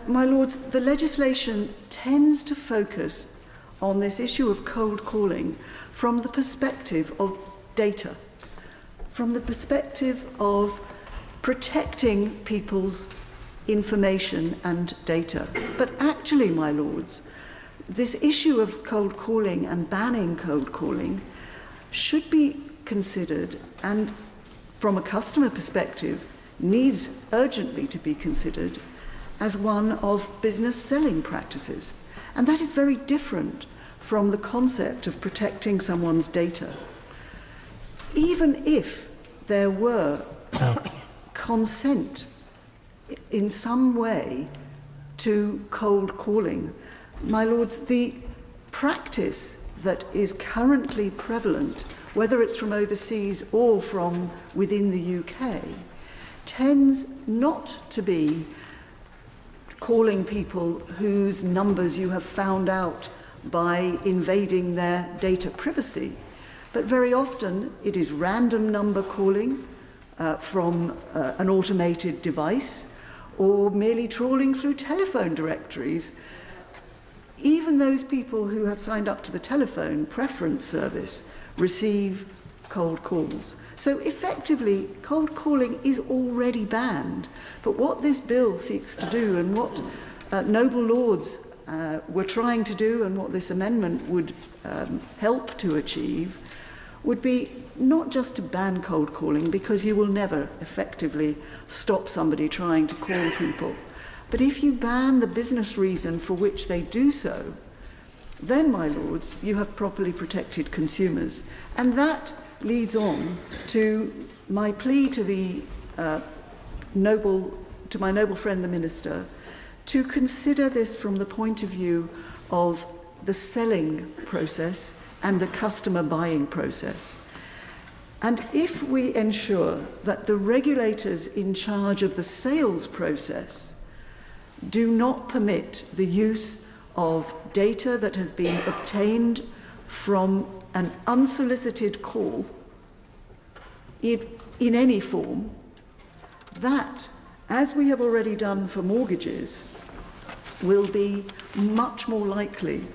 My Lords, the legislation tends to focus on this issue of cold calling from the perspective of data, from the perspective of protecting people's information and data. But actually, my Lords, this issue of cold calling and banning cold calling should be considered, and from a customer perspective, needs urgently to be considered as one of business selling practices. And that is very different from the concept of protecting someone's data. Even if there were consent in some way to cold calling, my Lords, the practice that is currently prevalent, whether it's from overseas or from within the UK, tends not to be calling people whose numbers you have found out by invading their data privacy, but very often it is random number calling from an automated device, or merely trawling through telephone directories. Even those people who have signed up to the telephone preference service receive cold calls. So effectively, cold calling is already banned. But what this bill seeks to do, and what noble lords were trying to do, and what this amendment would help to achieve, would be not just to ban cold calling, because you will never effectively stop somebody trying to call people, but if you ban the business reason for which they do so, then, my Lords, you have properly protected consumers. And that leads on to my plea to the my noble friend the Minister, to consider this from the point of view of the selling process and the customer buying process. And if we ensure that the regulators in charge of the sales process do not permit the use of data that has been obtained from an unsolicited call in any form, that, as we have already done for mortgages, will be much more likely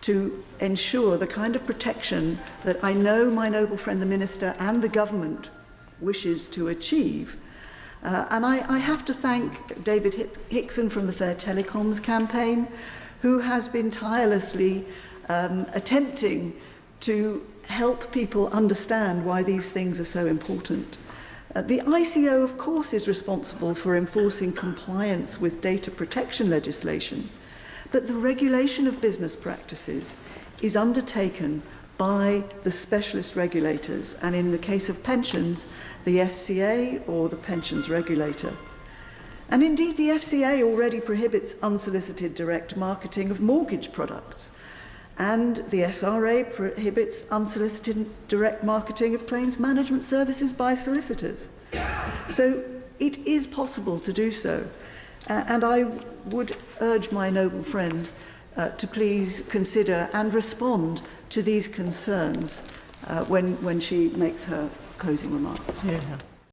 to ensure the kind of protection that I know my noble friend the Minister and the government wishes to achieve. And I have to thank David Hickson from the Fair Telecoms campaign, who has been tirelessly attempting to help people understand why these things are so important. The ICO, of course, is responsible for enforcing compliance with data protection legislation, but the regulation of business practices is undertaken by the specialist regulators, and in the case of pensions, the FCA or the pensions regulator. And indeed, the FCA already prohibits unsolicited direct marketing of mortgage products, and the SRA prohibits unsolicited direct marketing of claims management services by solicitors. So it is possible to do so, and I would urge my noble friend to please consider and respond to these concerns when she makes her closing remarks. Yeah.